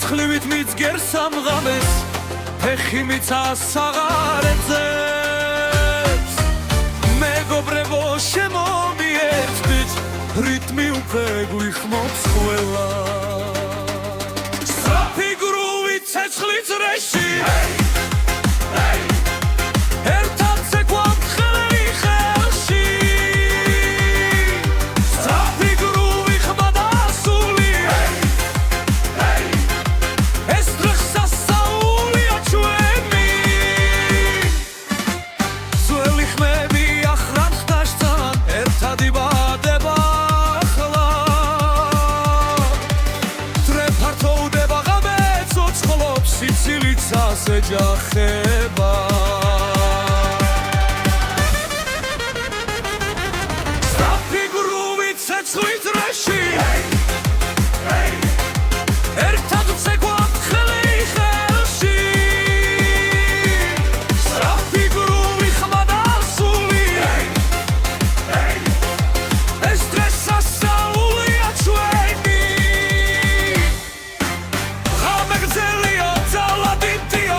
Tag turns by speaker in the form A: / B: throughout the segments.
A: ცეცხლივით მიძგერ სამღამეს ფეხი მიცას საღარეძებს მეგობრებო შემომიერთდით რიტმი უკვე გვიხმობს ყველა სწრაფი გრუვით ცეცხლი წრეში ეჯახება სწრაფი გრუვით ცეცხლი წრეში ერთად ვცეგვავთ ხელი ხელში სწრაფი გრუვი ხმა და სული ეს დღეს სასწაულია ჩვენი ღამე გრძელია ძალადიტია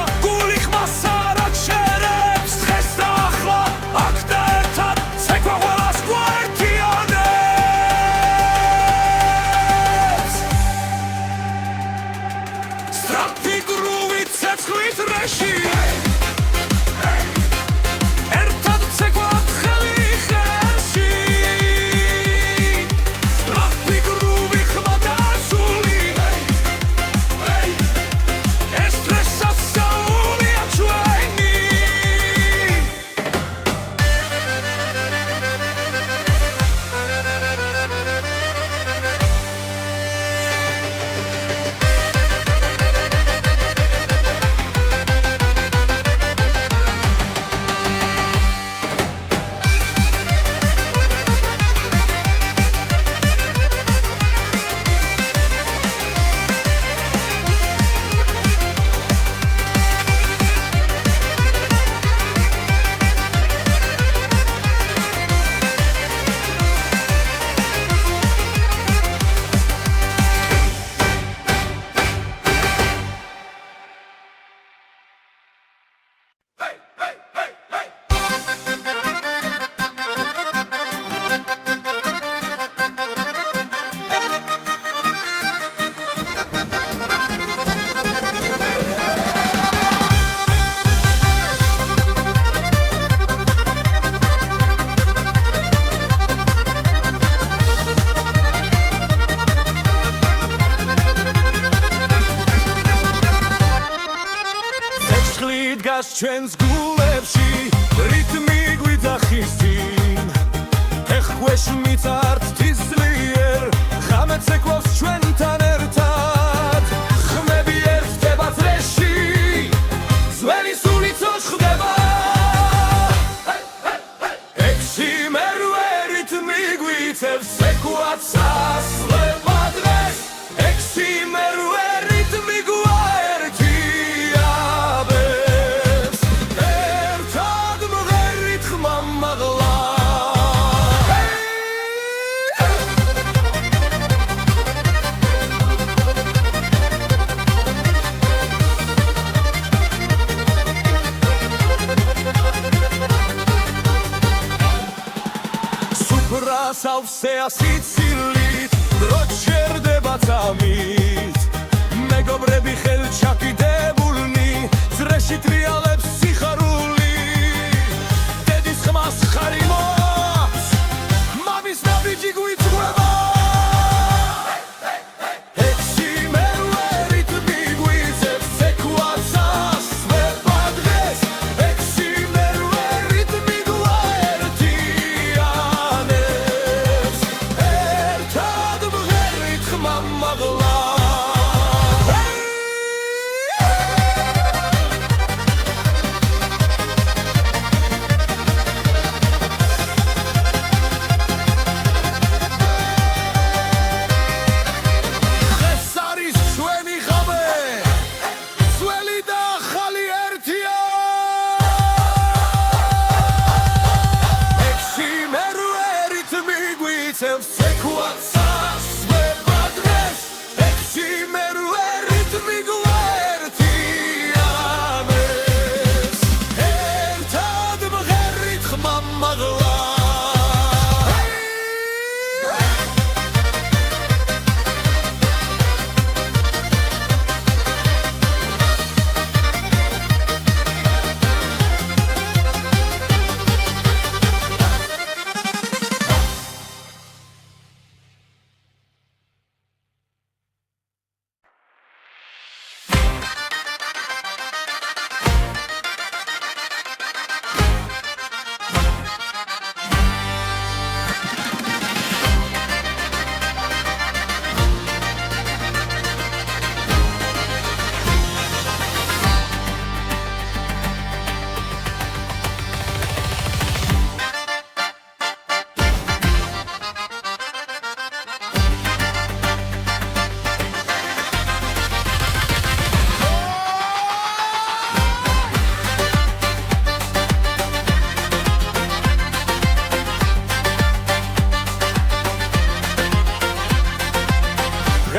A: ჩვენს გულებში რიტმი გვიძახის წინ ეხქვეშ მიწართ თისლიერ ღამე ცეკვავს ჩვენთან ერთად ხმები ერთდება წრეში ძველი სულიცო ხვდება ექვსი მერვე რიტმი გვიწევს ცეკვაც ასლება დღეს ექვსი მერვე რიტმი სავსე ასიცილით დრო ჩერდება წამით მეგობრები ხელჩაკიდებულნი წრეში ტრიალებს სიხარული დედის ხმას ხარი მოაქვს მამის ნაბიჯი გვიწყვება ექვსი მერვე რიტმი გვიწევს ცეკვაც ასვება დღეს ექვსი მერვე რიტმი გვაერთიანებს ერთად მღერით ხმამაღლა Sequence, we padres, eximero, ritmi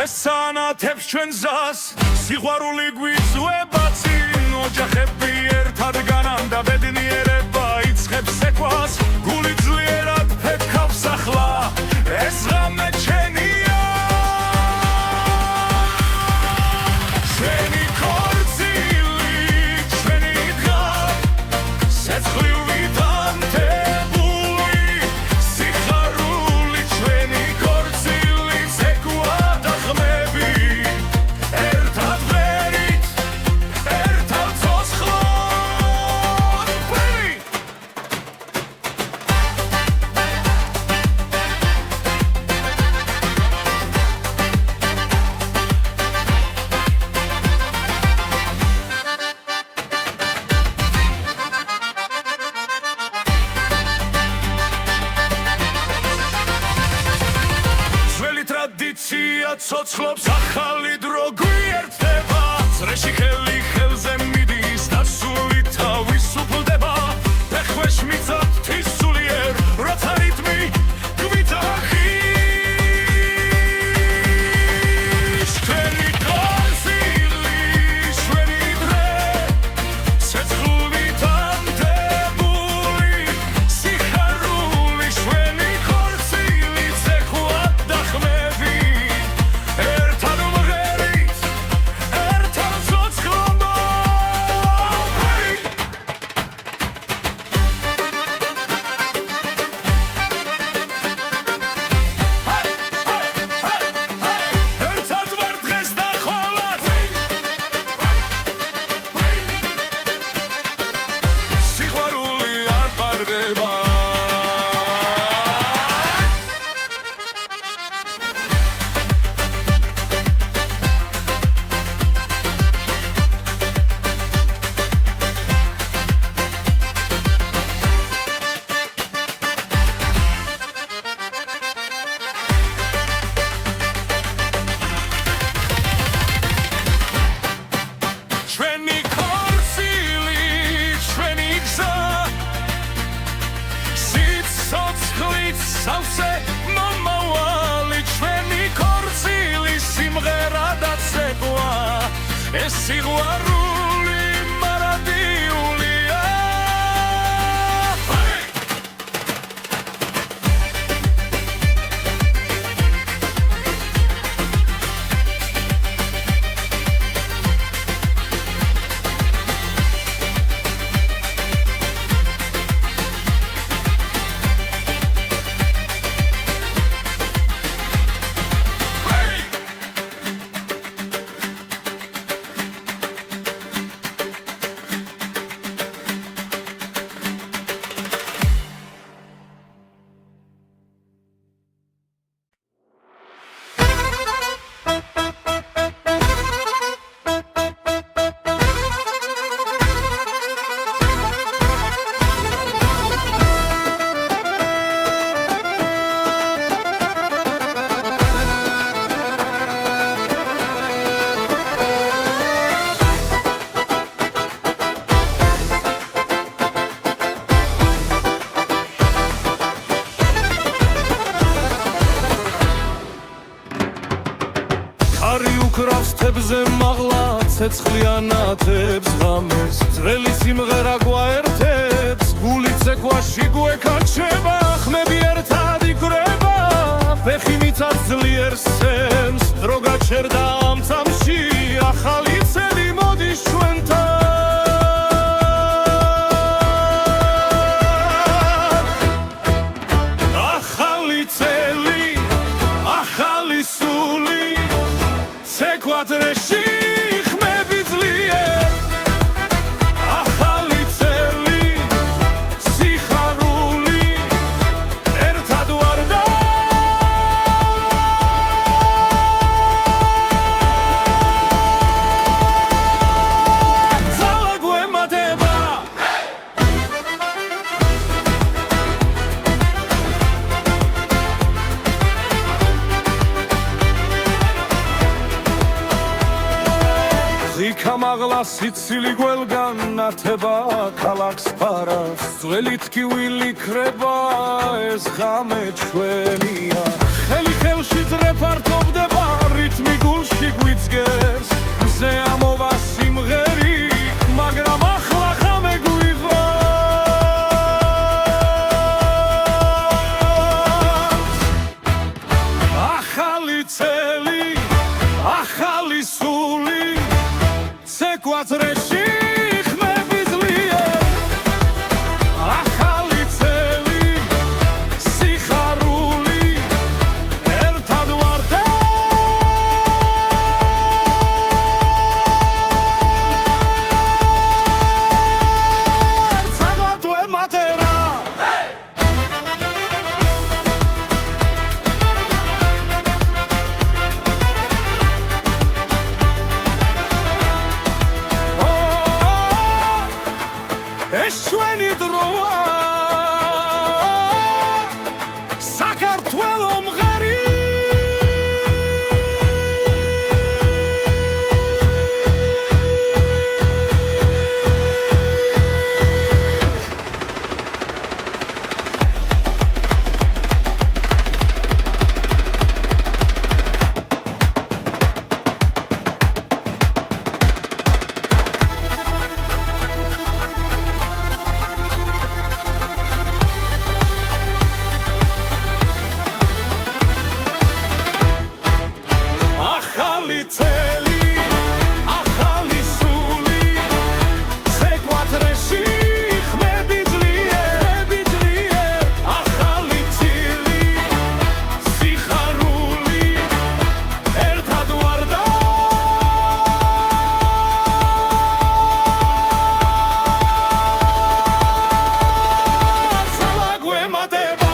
A: ესანათებს ჩვენ გზას სიყვარული გვიწვება წინ ოჯახები ერთად განამდა ბედნიერება იწყებს ეკვას გული ძლიერად ფეთქავს ახლა ეს ღამე ჩვენია ჩვენი ქორწილი ჩვენი დღა სეცხლივით ანთებული სიხარული ჩვენი ქორწილი ცეკვა და ხმები ერთად ვერით ერთად ცოცხლად ვერი ძველი ტრადიცია ცოცხლობს ახალი დრო გვიერთდება წრეში ხელი ხელზე მიდის და სული თავისუფლდება ფეხქვეშ მიწად თვისულიერ როცა რიტმი გვიტახის ჩვენი ქორწილი ჩვენი დღე სეცხლივით ანთებული სიხარული ჩვენი ქორწილი ცეკვა და ხმები ერთად ვღერით ერთად ცოცხლად ვერი ერთად ვარ დღეს და ხოლმე სიყვარული არ პარდება ჩვენი ქორწილი ჩვენი გზა სიცოცხლით სავსე მომავალი ჩვენი ქორწილი სიმღერა და ცეკვა ეს სიყვარული მარადიულია ხარი უკრავს თებზე მაღლა ცეცხლიანათებს ღამეს ძველი სიმღერა გვაერთებს გული ცეკვაში გვეკაჩება ხმები ერთად იკვრება ფეხი მიწად ძლიერ სემს დრო გაჩერდა ამ წამში ახალი წელი მოდის ჩვენთან ახალი წელი ახალი სული ცეკვა დრეში ხმები ძლიერ ახალი წელი სიხარული ერთად ვარ და ძალა გვემატება იქამაღლა სიცილი გველგან ნათება ქალაქს ფარავს ძველი ტკივილი ქრება ეს ღამე ჩვენია ხელი ხელში ძრე ფართოვდება რიტმი ახალი წელი ახალი სული ცეკვაძრეში ხმები ძლიერ ახალი წელი სიხარული ერთად ვართ ცალვართ ვემატერა ეს ჩვენი დროა საქართველო მღერი ახალი წელი ახალი სული ცეკვაძრეში ხმები ძლიერ ახალი წილი სიხარული ერთად ვართ ცალა გვემატება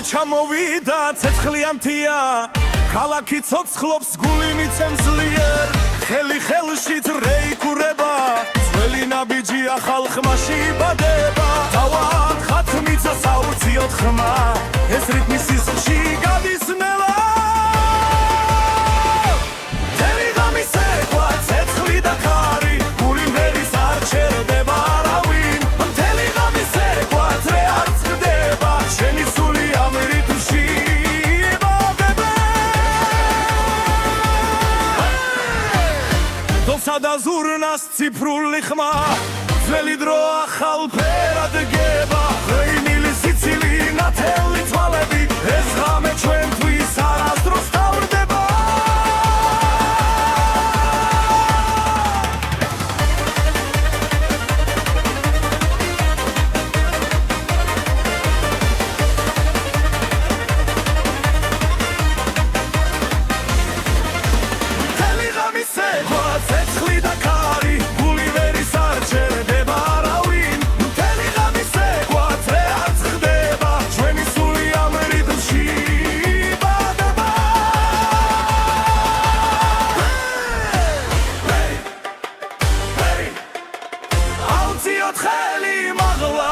A: ჩამოვიდა ცეცხლიანთია ქალაქი ცოცხლობს გული მიცემს ძლიერ ხელი ხელში რეიქურება ძველი ნაბიჯია ხალხმა შიბადება თავად ხათმიცა საუციოდ ხმა ეს რიტმი სისხლში გადის ნელა მთელი ღამი სეკვა ცეცხლი და ხარი გული მღერის არ ჩერდება არავინ მთელი ღამი სეკვა ძრე არ წყდება შენი სული ამ რიტმში იბადება დოსა და ზურნას ციფრული ხმა ძველი დრო ახალ ფერად გება ღვინილი სიცილი ნათელი თვალები ეს ღამე ჩვენთვის არასდროს თავდება მთელი ღამი სეკვა ცეცხლი და ხარი გული ვერის არ ჩერდება არავინ მთელი ღამი სეკვა ძრე არ წყდება ჩვენი სული ამ რიტმში იბადება აუციოთ ხელი მაღლა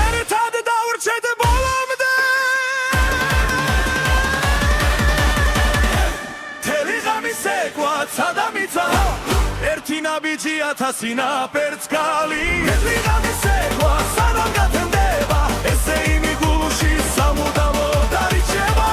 A: ერთად დავრჩეთ ბოლომდე მთელი ღამი სეკვა სადამიცა ერთი ნაბიჯი ათასი ნაპერწ კალი მთელი ღამი სეკვა სანამ გათენდება ესე იმი გულში სამუდამოდ არიჩება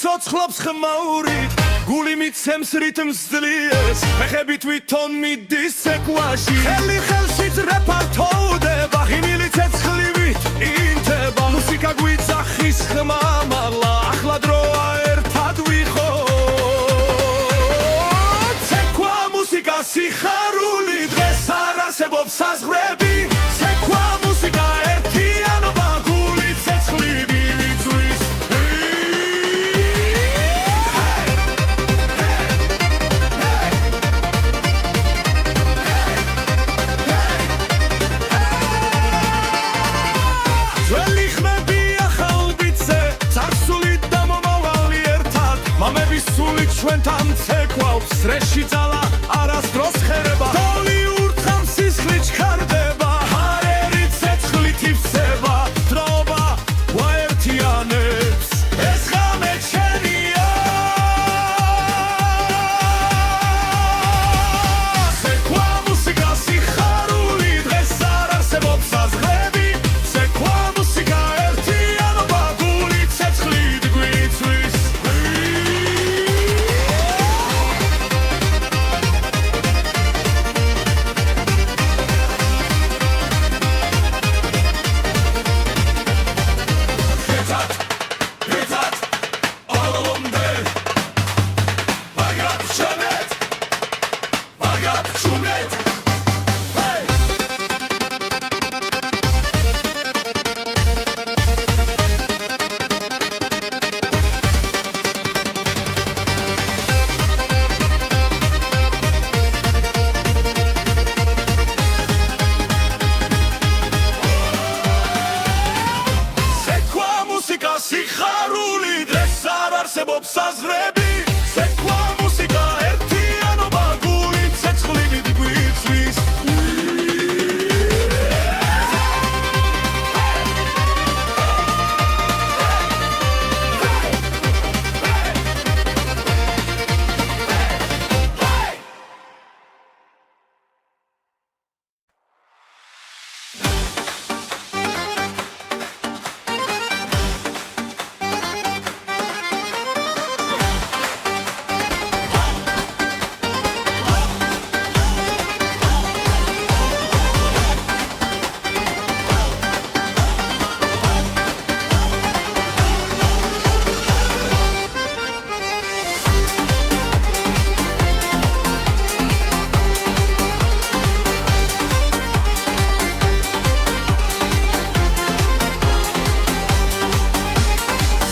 A: ცოცხლობს ხმაური გული მიცემს რიტმს ძლიერს ფეხები თვითონ მიდის ცეკვაში ხელი ხელშიც რეპარტოვდება ღიმილი ცეცხლივით ინთება მუსიკა გვიძახის ხმა მაღლა ახლა დროა ერთად ვიხოთ ცეკვა მუსიკა სიხარული დღეს არ არსებობს საზღვრები ცეკვა მუსიკა ერთიანობა გული ცეცხლივი ვიწვის ძველი ხმები ახალბიცე წარსული და მომავალი ერთად მამების სულით ჩვენთან ცეკვავს სრეში ძალა არასდროს ხერება დოლი ურთხავს სისხლით ჩქარდება ჰარერი ცეცხლით ივსება დროობა გვაერთიანებს ეს ღამე ჩვენია ცეკვა მუსიკა სიხარული დღეს არ არსებობს საზღვრები ცეკვა მუსიკა ერთიანობა გული ცეცხლით გვიწვის ცეკვა მუსიკა სიხარული დღეს არ არსებობს საზღვრები ცეკვა მუსიკა ერთიანობა გული ცეცხლივით გვიწვის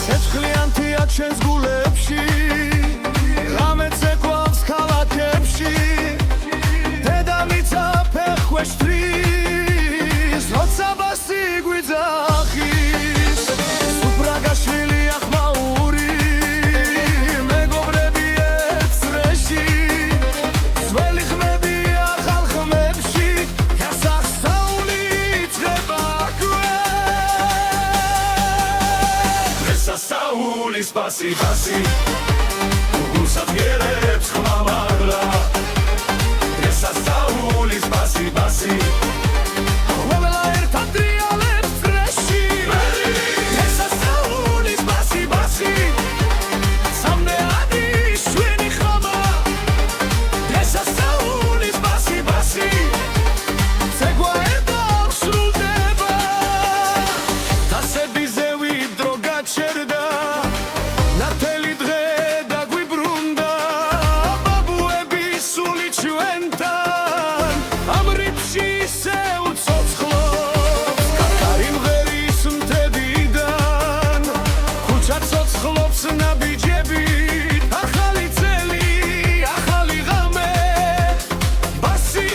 A: ცეცხლიანთია ჩვენს გულებში ღამე ცეკვავს ქალაქებში დედამიწა ფეხქვეშ თვის როცა ბასი გვიძახის სუფრაგაშვილია ხმაური მეგობრები ერთ წრეში ძველი ხმები ახალ ხმებში გასახსაული იწყება სასაულის ბასი ბასი გულსაც გერებს ხმა მაღლა ეს სასაულის ბასი ბასი ყველა ერთად ტრიალებს წრეში ეს სასაულის ბასი ბასი სამდეადი შვენი ხმა ეს სასაულის ბასი ბასი ცეკვა ერთად სრულდება დასები ზევი დრო გაჩერდა ნათელი დღე დაგვიბრუნდა ბაბუები სული ჩვენთან ამ რიფში ისევ ცოცხლობს კაკარი მღერის მთებიდან ქუჩა ცოცხლობს ნაბიჯებით ახალი წელი ახალი ღამე ბასი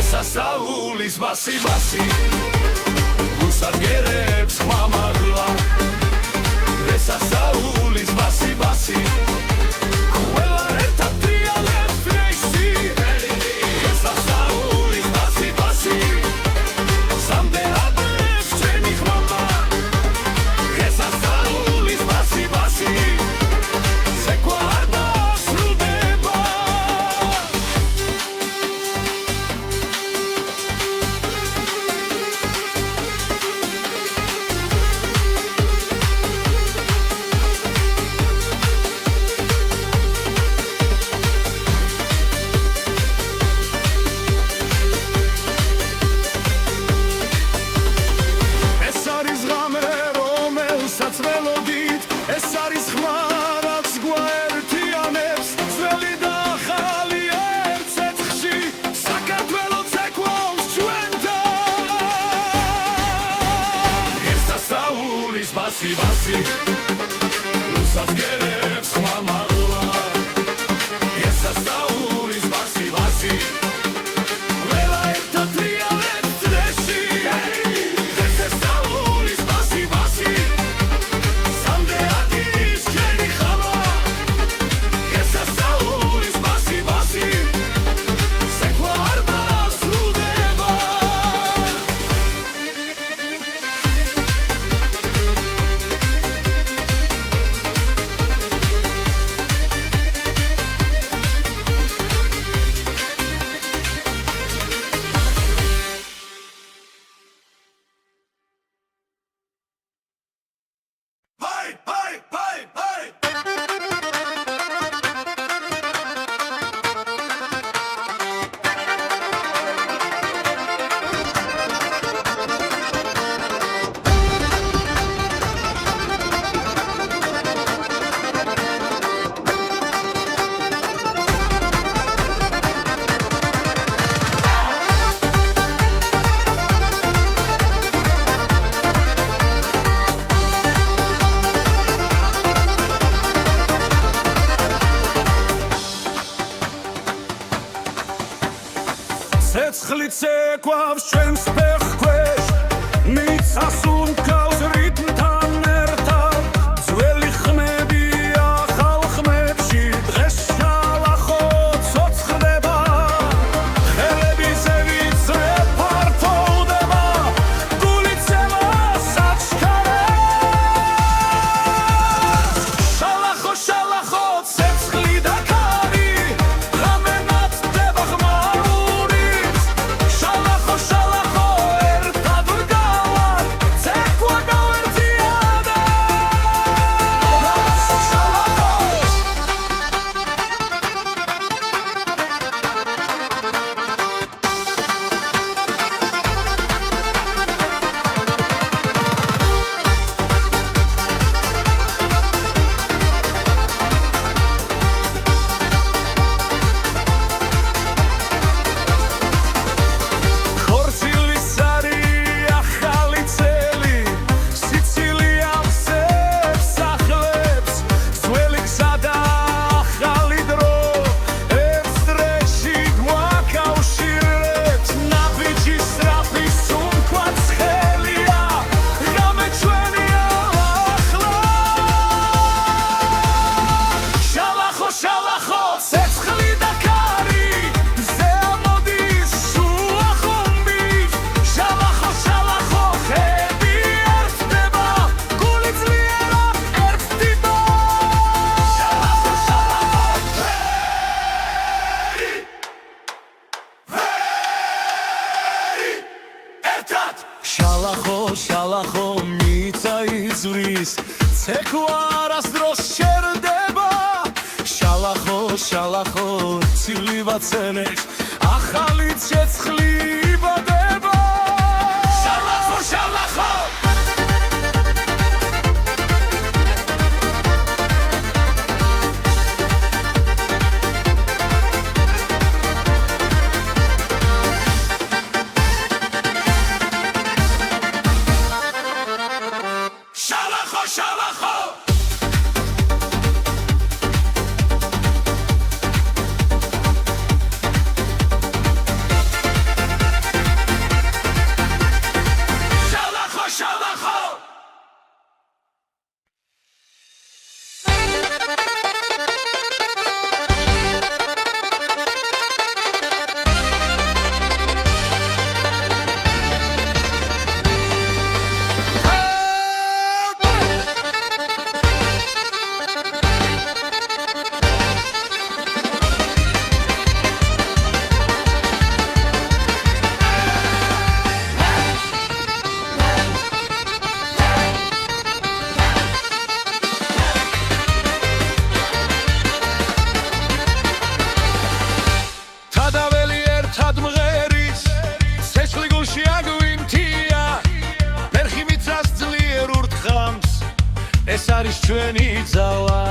A: სასაულის ბასი ბასი გულსაც გერებს ხმა მაღლა ეს სასაულის ბასი ბასი ყველა ერთად ტრიალებს წრეში ეს სასაულის ბასი ბასი სამდეადი ჩვენი ხმა ვასი რუსად გერებს მამალა ესასაურის ვასი ყველა ერთად ტრიალებს წრეში ესასაურის ვასი სამდე ადგილის ჩვენი ხამა ესასაურის ვასი სეკვა არ დასრულდება ცეცხლით ეკვავს ჩვენს ფეხქვეშ მიწას უმკავს რიტმთან ერთად ძველი ხმები ახალ ხმებში დღეს შალახო ცოცხლდება ხელები ზევიცრე ფართოვდება გულიცემა საჩქარებს შალახო შალახო ცეცხლი და ქარი ღამე ნათდება ხმაური შალახო ერთად ვგავარ ცეკვა გავერთიადა ხორცილის არი ახალი წელი სიცილია ვსებს ახლებს ძველი გზა და ახალი დრო ერთ წრეში გვაკავშირებს ნაბიჯი სწრაფი სუნთქვაც ხელია ღამე ჩვენია ახლა შალახო ცეცხლი და ქარი ზე ამოდის შუა ხომბით შალახო ხედი ერთდება გული ძლიერა ერთდება ერთად შალახო მიწა იზვრის ცეკვა არასდროს შერდება შალახო ცილი ვაცენებს ახალი ცეცხლი იბადება შალახო ეს არის ჩვენი ძალა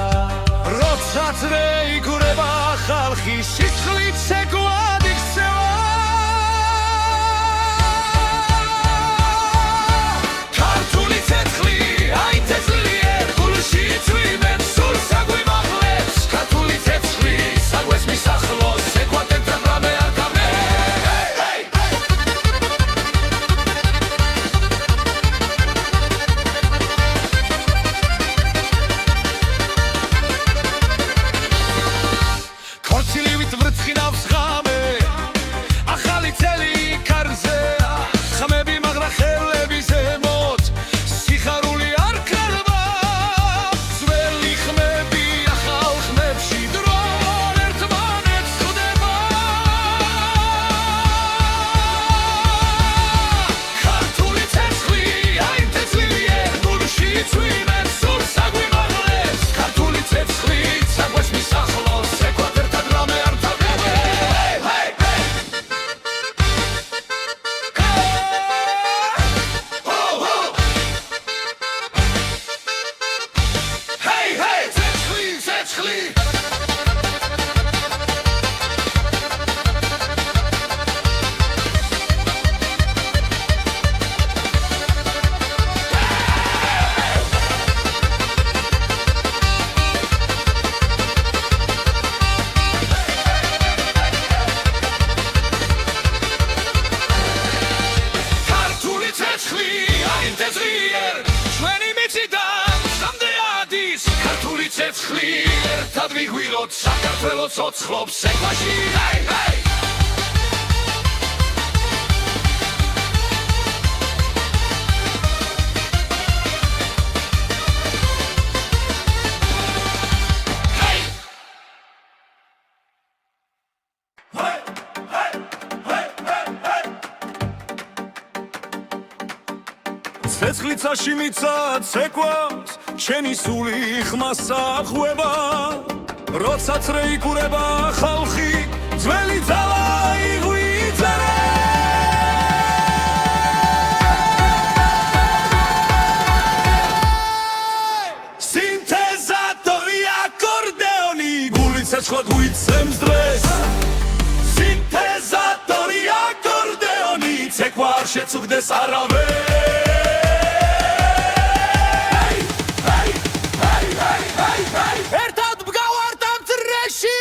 A: როცა წრე იგურება ხალხი სისხლით ცეკვად იქცევა ქართული ცეცხლი აი ცეცხლი ერთად ვიგვიროთ საქართველოს ცოცხლობს ექვაში ცეცხლით საშიმიცა ცეკვავს შენი სული ხმასა ხვება როცა წრეიკურება ხალხი ძველი ძალა იღვიძერე სინთეზატორი აკორდეონი გული ცეცხლად გვიცემს დღეს სინთეზატორი აკორდეონი ცეკვა არ შეწუხდეს არავეს ერთად მგავართ ამ წრეში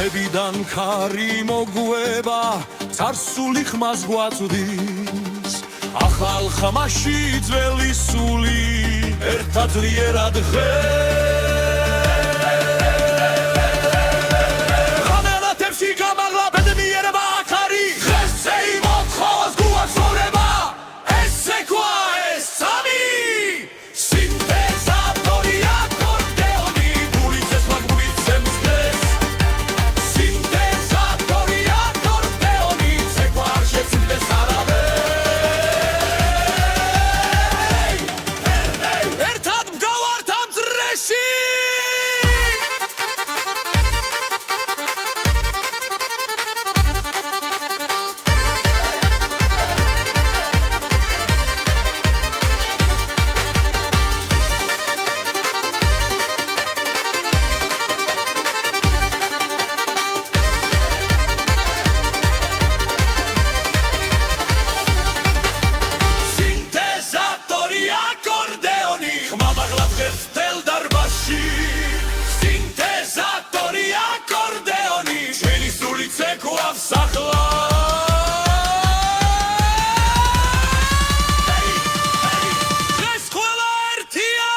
A: მებიდან ქარი მოგვება царსული ხმას გვაწვდის ახალ ხმაში ძველი სული ერთად ძლიერად ღამელათებში გამაღლა ბედნიერება აქარი ღესზე იმოთხოვს გუას ხოვრება ეს ცეკვა ეს სამი სინთეზატორი აკორდეონი გული ცეცხლად გვიცემს დღეს სინთეზატორი აკორდეონი ცეკვა არ შეწუხდეს არავეს ერთად მგავართ ამ წრეში სინთეზატორი აკორდეონი ხმა მაღლა დღეს მთელ დარბაზში სინთეზატორი აკორდეონი შენი სული ცეკვავს ახლა დღეს ყველა ერთია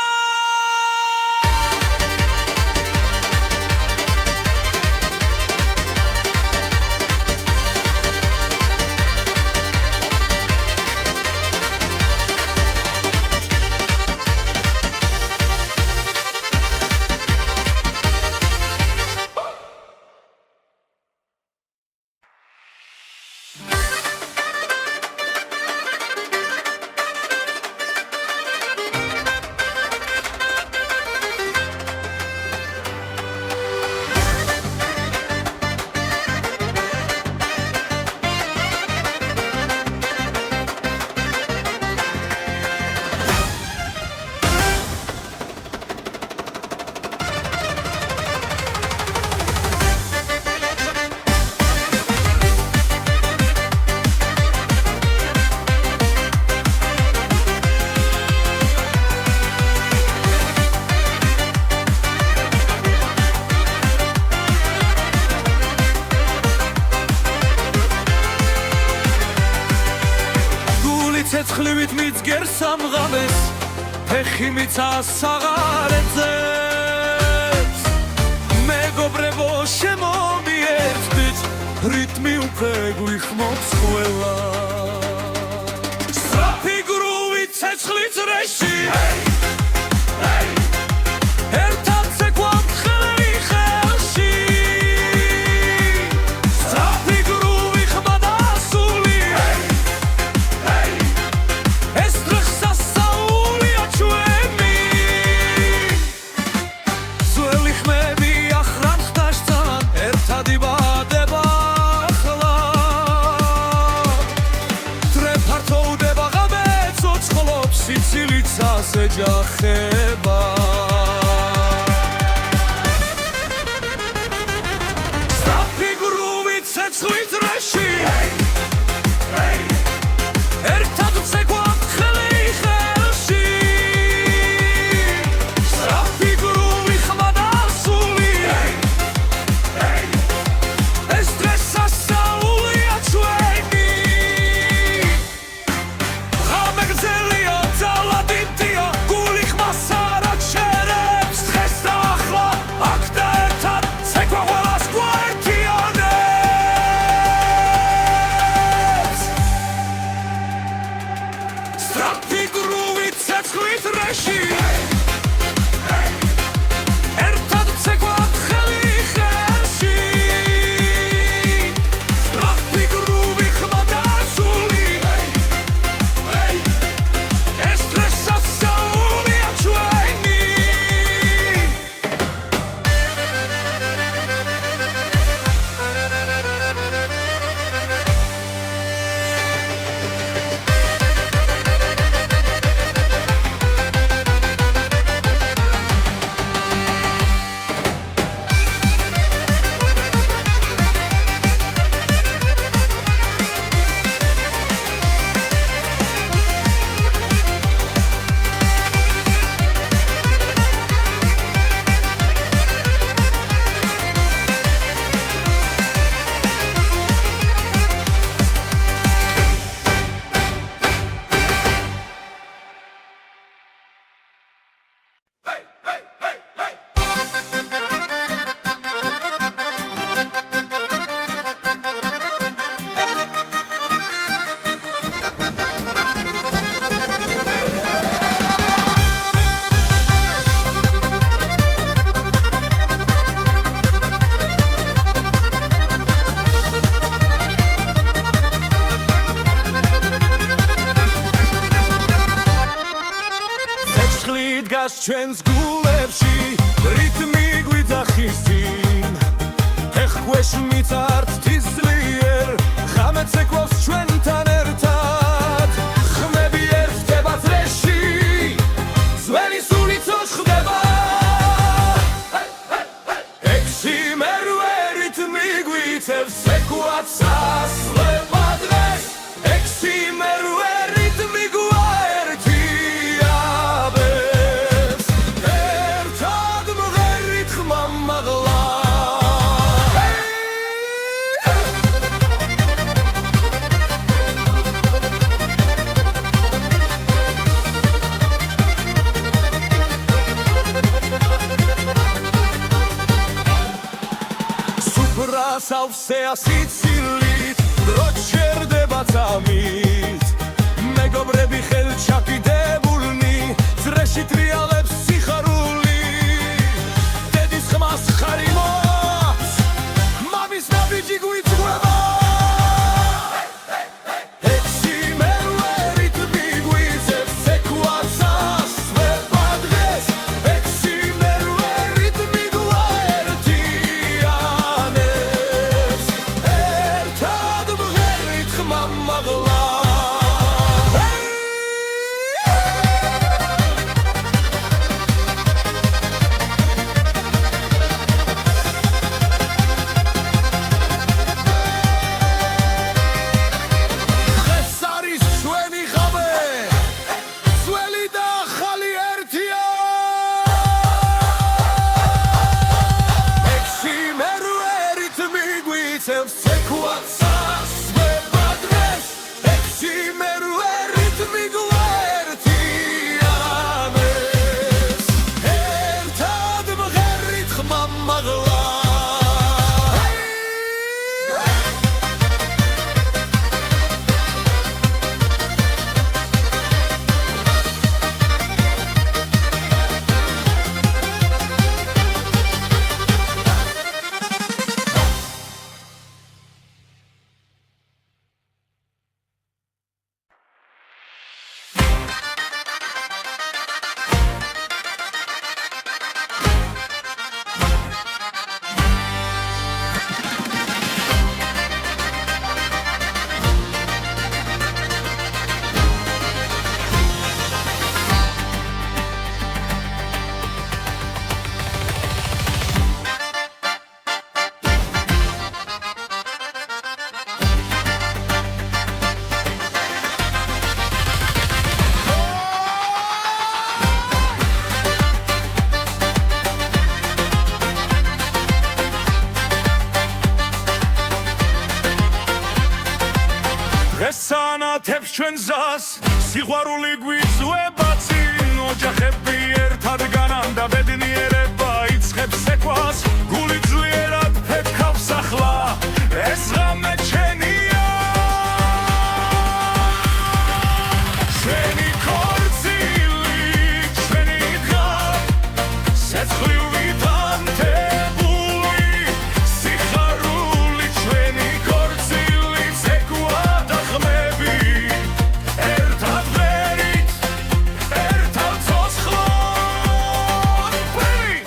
A: ცეცხლივით მიძგერ სამღამეს ფეხი მიცას საღარეთზეც მეგობრებო შემომიერთდით რიტმი უკვე გვიხმობს ყველა სწრაფი გრუვი ცეცხლის რეში ერთად ცეკვავთ ხელი ხელში სწრაფი გრუვი ხმა და სული ეს დღეს სასაულია ჩვენი ძველი ხმები ახრან ხდაშთან ერთად იბადება ახლა დრე ფართოვდება ღამე ცოცხლობს სიცილიცას ეჯახება სწრაფი გრუვი ცეცხლის რეში ერთად ვცეკვავთ ხელი ხელში სწრაფი გრუვი ხმა და სული ეს დღეს სასწაულია ჩვენი ღამე გრძელია ძალადიტია გული ხმას არ აჩერებს დღეს და ახლა აქ და ერთად ცეკვა ყველას გვაერთიანებს სწრაფი გრუვით ცეცხლით რეში ერთად ვცეკვავთ ხელი ხელში სწრაფი გრუვი ხმა და სული ეს დღეს სასწაულია ჩვენი ცეცხლი დგას ჩვენს გულებში რითმი გვიძახის წინ ფეხქვეშ მიწართ თისლიერ ღამე ცეკვავს ჩვენთან ერთად ხმები ერთდება წრეში ძველი სულიცო ხდება ექვსი მერვე რითმი გვიწევს ცეკვაც ასლება დღეს ექვსი მერვე რითმი გვაერთიაბებს ერთად მღერით ხმა მაღლა სუფრას ავსე ასიცილით დრო ჩერდება წამით მეგობრები ხელჩაკიდებულნი წრეში ტრიალებს სიხარული დედის ხმას ხარი მოაქვს მამის ნაბიჯი გვიწვევა ექვსი მერვე რითმი გვიწევს ცეკვაც ასვება დღეს ექვსი მერვე რითმი გვაერთიანებს ერთად მღერით ხმა მაღლა ჩვენ გზას სიყვარული გვიწვება წინ ოჯახები ერთად განამ და ბედნიერება იწყებს ეკვას გული ძლიერად ფეთქავს ახლა ეს ღამე ჩვენია ჩვენი ქორწილი ჩვენი დღა სეცხლივით ანთებული სიხარული ჩვენი ქორწილი ცეკვა და ხმები ერთად ღერით ერთად ცოცხლად ვერი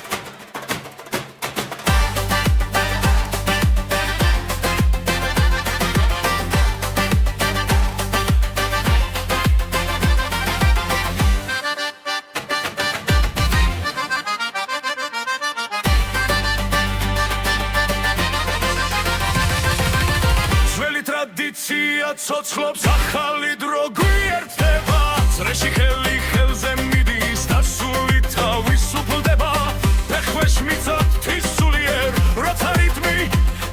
A: ძველი ტრადიცია ცოცხლობს ახალი დრო გვიერთდება წრეში ხელი ხელზე მიდის და სული თავისუფლდება ფეხქვეშ მიწა ღვთის სულიერ როცა რიტმი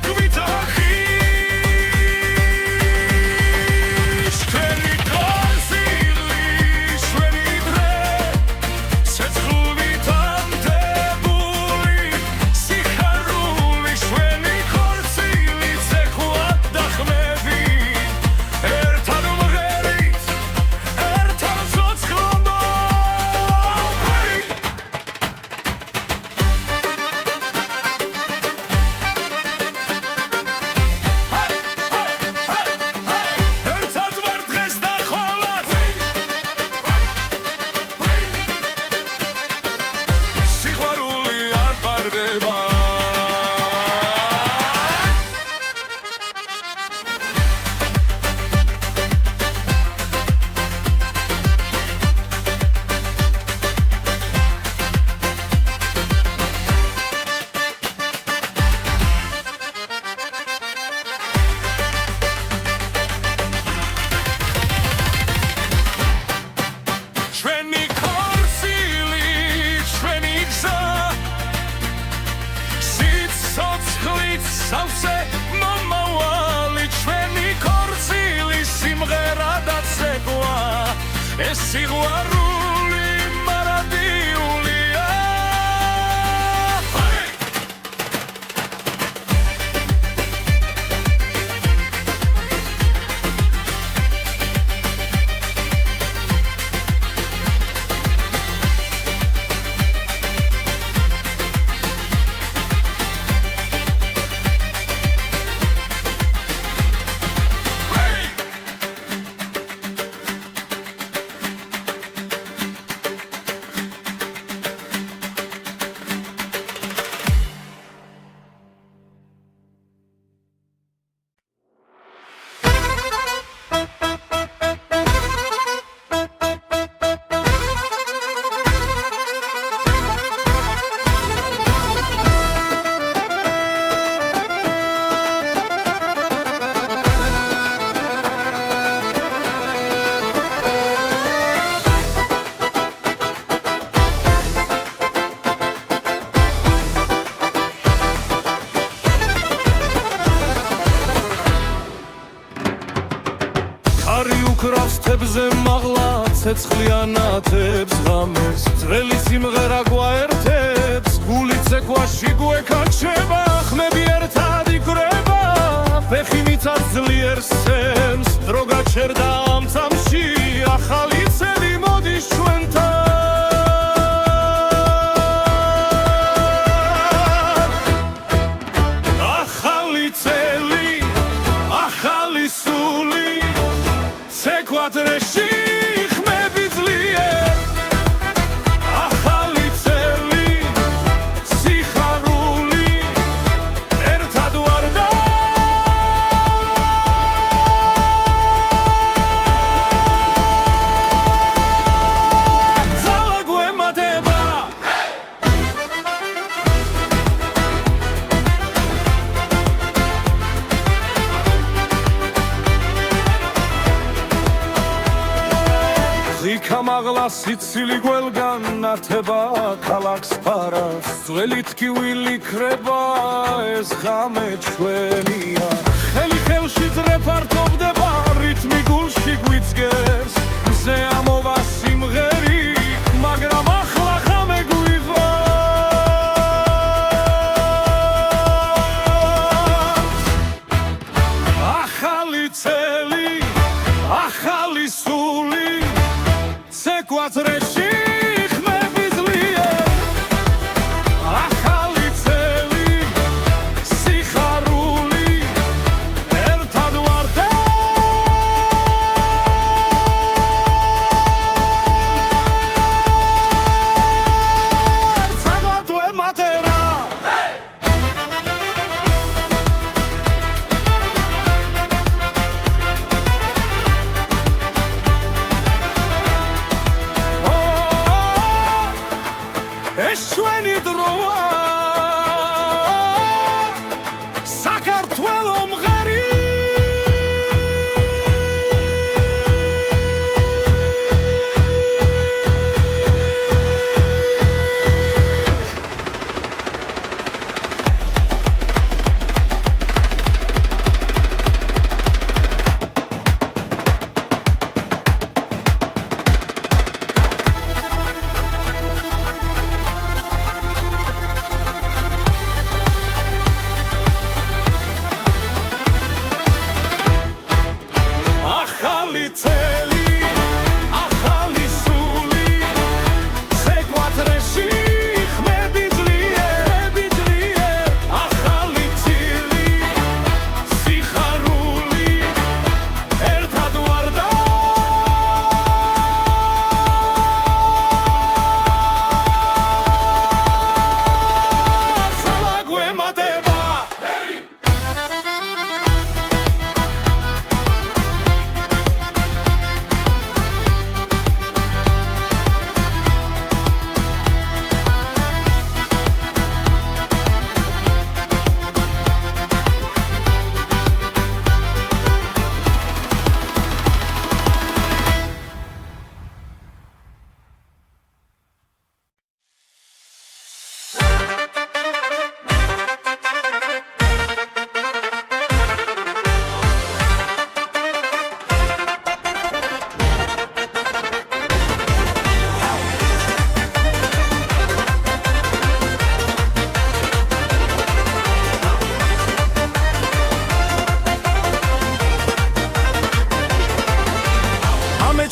A: გვიძახის ჩვენი ქორწილი ჩვენი დღე სეცხლივით ანთებული სიხარული ჩვენი ქორწილი ცეკვა და ხმები ერთად ვღერით ერთად ცოცხლად ვერი ერთად ვარ დღეს და ხოლად სიყვარული არ პარდება ჩვენი ქორწილი ჩვენი გზა სიცოცხლით სავსე მომავალი ჩვენი ქორწილი სიმღერა და ცეკვა ეს სიყვარული მარადიულია არი უკრავს თებზე მაღლა ცეცხლიანათებს ღამეს ძველი სიმღერა გვაერთებს გული ცეკვაში გვეკაჩება ხმები ერთად იკვრება ფეხი მიწას ძლიერ სცემს დრო გაჩერდა ამ წამში ახალი წელი მოდის ჩვენთან ახალი წელი ახალი სული ცეკვა დრეში ხმები ძლიერ ახალი წელი სიხარული ერთად ვარ და ძალა გვემატება გამაღლა სიცილი გველგან ნათება ქალაქს ფარავს ძველი თქივილი ქრება ეს ღამე ჩვენია ხელი ხელში ძრეფართობდება რითმი გულში გვიძგეს მზე ამოვა სიმღერი მაგრამ ახლა ხამე გვიყვანს ახალი წელი ახალი სული ცეკვათრეში ეს ჩვენი დროა საქართველო მღერი წელი ახალი სული ცეკვათრეში ხმები ძლიერ ახალი წილი სიხარული ერთად ვარდა სალა გვემატება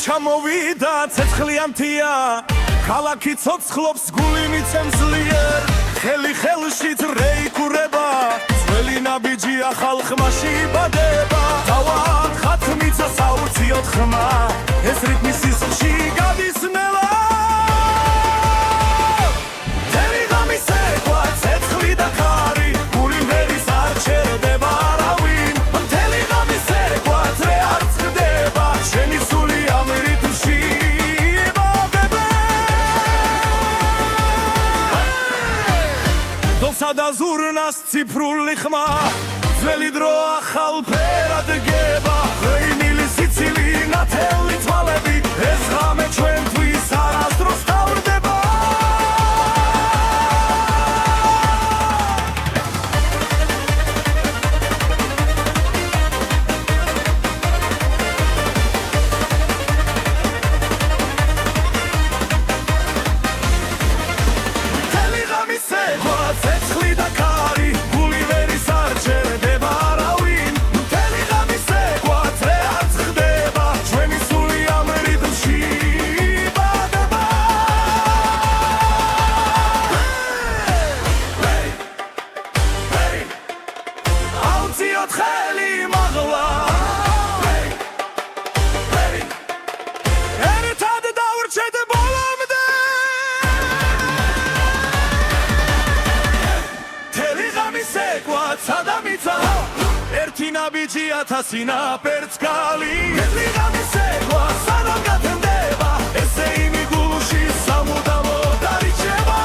A: ჩამოვიდა ცეცხლიანთია ქალაქი ცოცხლობს გული მიცემს ძლიერ ხელი ხელში რეიქურება ძველი ნაბიჯია ხალხმა შიბადება თავად ხათმიცა საუციოდ ხმა ეს რიტმი სისხლში გადის ნელა მთელი ღამის ეკვა ცეცხლი და ხარი გული მერის არ ჩერდება არავინ მთელი ღამის ეკვა ძრე არ წყდება შენი სული და ზურნას ციფრული ხმა ძველი დრო ახალ ფერად გება ღვინილი სიცილი ნათელი თვალები ეს ღამე ჩვენთვის არასდროს თავდება მთელი ღამის ეკვა ცეცხლი და ხარი გული მერის არ ჩერდება არავინ მთელი ღამის ეკვა ძრე არ წყდება ჩვენი სული ამ რიტმში იბადება აუციოთ ხელი მაღლა ერთად დავრჩეთ ბოლომდე სადამიცა ერთი ნაბიჯი ათასი ნაპერწ კალი ერთი ღამის ეკვა სანამ გათენდება ესე იმი გულში სამუდამო დარიჩება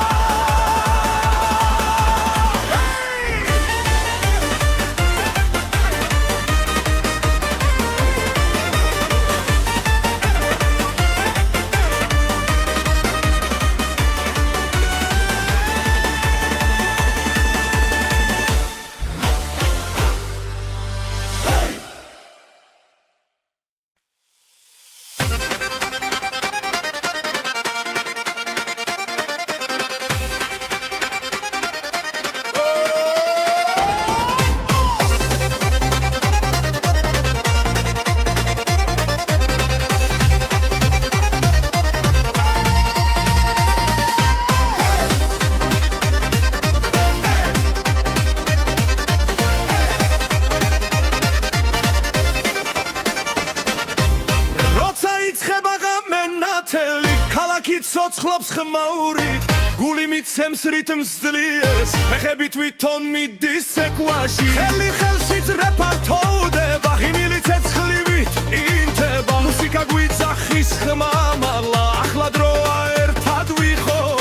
A: ხმაური გული მიცემს რიტმს ძლიერს ფეხები თვითონ მიდის ცეკვაში ხელი ხელშიც რეპარტოვდება ღიმილი ცეცხლივით ინთება მუსიკა გვიძახის ხმამაღლა ახლა დროა ერთად ვიხოთ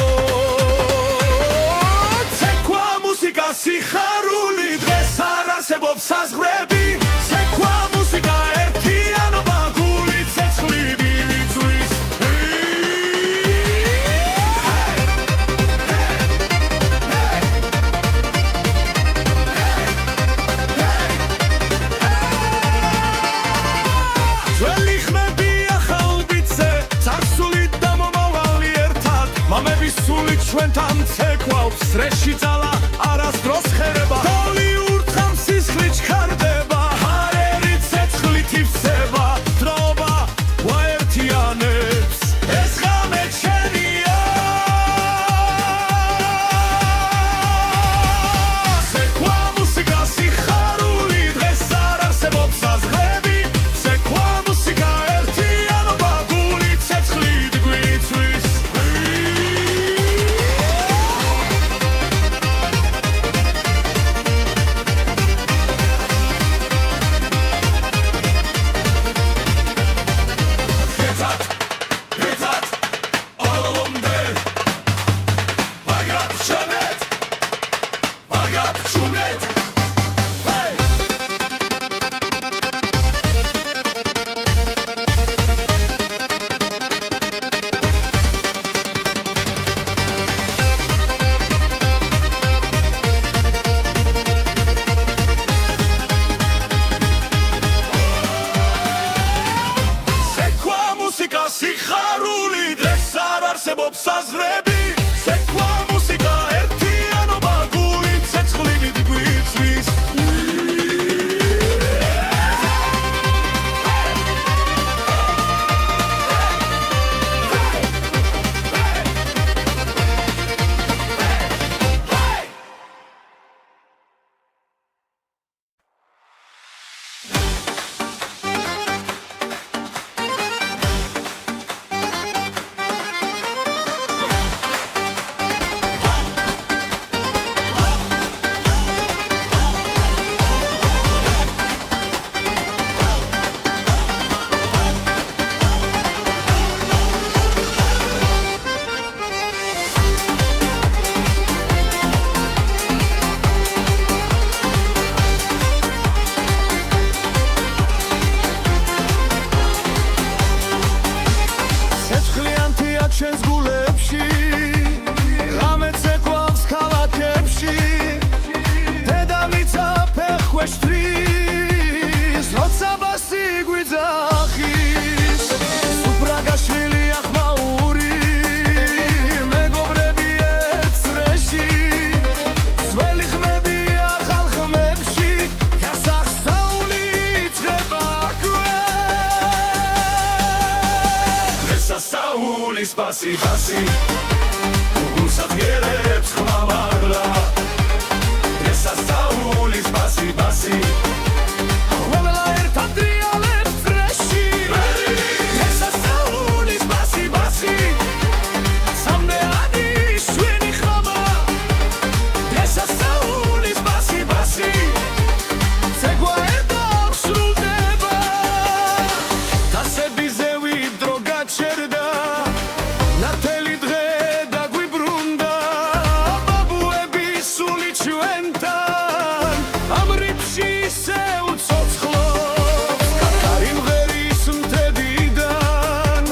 A: ცეკვა მუსიკა სიხარული დღეს არ არსებობს საზღვრები ცეკვა მუსიკა ერთიანობა გული ცეცხლივი ვიწვის ჩვენთან ცეკვავს რეში ძალა არასდროს ხერება დოლი ურთხავს სისხლი ჩქარდება ჰარერი ცეცხლით ივსება დროობა ვაერთიანებს ეს ღამე ჩვენია ცეკვა მუსიკა სიხარული დღეს არ არსებობს საზღვრები ცეკვა მუსიკა ერთიანობა გული ცეცხლით გვიწვის სიხარული დღეს არ არსებობს საზღვრები ცეკვა მუსიკა ერთიანობა გული ცეცხლივით გვიწვის ჩვენს გულებში ღამე ცეკვავს ქალაქებში დედამიწა ფეხვეშტრის როცა ბასი გვიძახის სუფრაგაშვილი ახმაური მეგობრები ეცრეში ძველი ხმები ახალ ხმებში გასახსნაული იწყება სასაულის ბასი ბასი გულსაძიერებს ხმამაღლა ეს სასაულის ბასი ბასი ყველა ერთად დრიალებს წრეში ეს სასაულის ბასი ბასი სამდეადი შვენი ხმა ეს სასაულის ბასი ბასი ცეკვა ერთად სრულდება დასები ზევი დრო გაჩერდა ნათელი დღე დაგვიბრუნდა ბაბუები სული ჩვენთან ამ რიფში ისე უცოცხლობს კატარი მღერის მთებიდან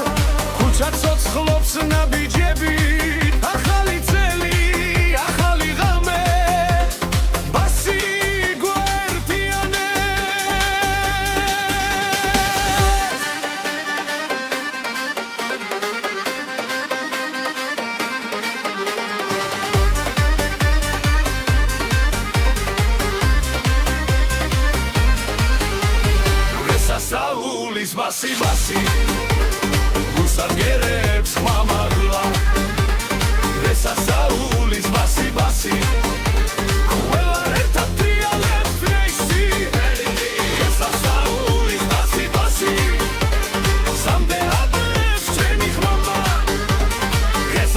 A: ქუჩა ცოცხლობს ნაბიჯები ახალი წელი ახალი ღამე ბასი სასაულის ბასი ბასი გულსაძიერებს ხმამაღლა ეს სასაულის ბასი ბასი ყველა ერთად დრიალებს წრეში ეს სასაულის ბასი ბასი სამდეადი ჩვენი ხმა ეს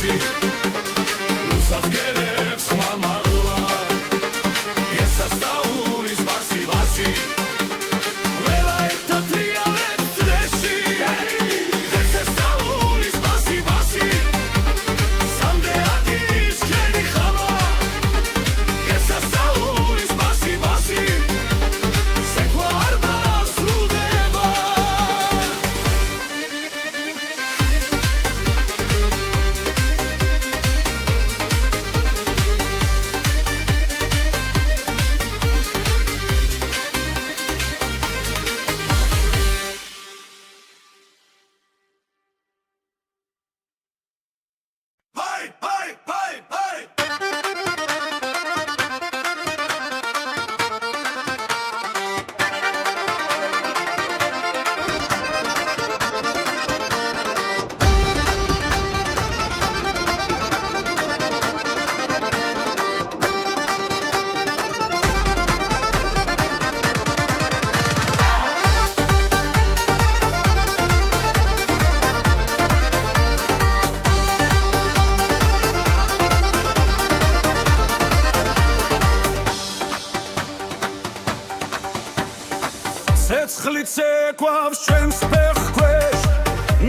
A: ვასი უსახკერებს მამალა ესასწაულის ვასი ვასი ველა ერთად ტრიალებს წრეში ესასწაულის ვასი ვასი სამდეადის ჩვენი ხამა ესასწაულის ვასი ვასი სეკვა არ დასრულდება ცეცხლით ეკვავს ჩვენს ფეხქვეშ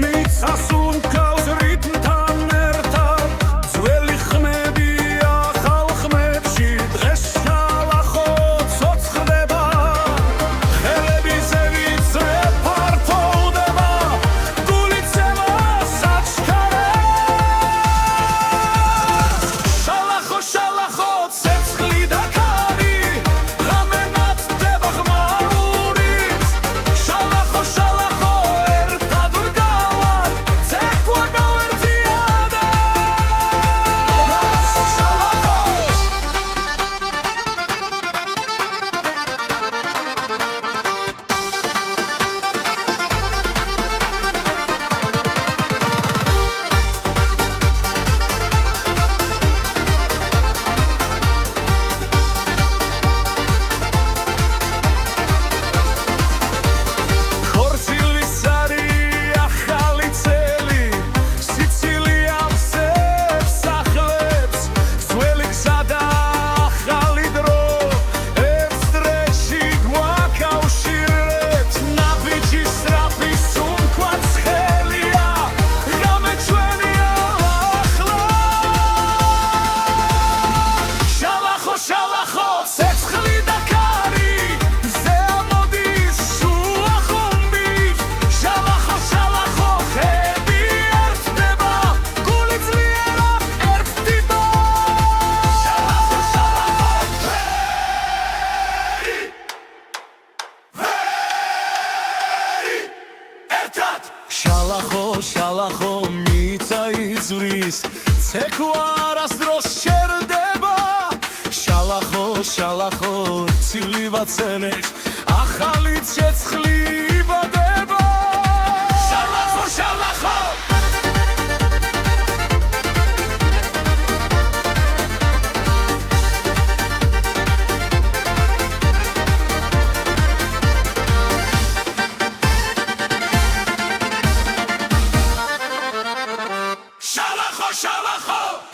A: მიწას უმკავს რიტმთან ერთად ძველი ხმებია ახალ ხმებში დღეს შალახო ცოცხლდება ხელებზე ვიწრე ფართოვდება გული ცემა საჩქარებს შალახო შალახო ცეცხლი და ქარი ღამე ნათდება ღმა შალახო შალახო მიწა იზვრის ცეკვა არასდროს შერდება შალახო შალახო ცილი ვაცელებს ახალი ცეცხლი იბადება შალახო შალახო შალახო შალახო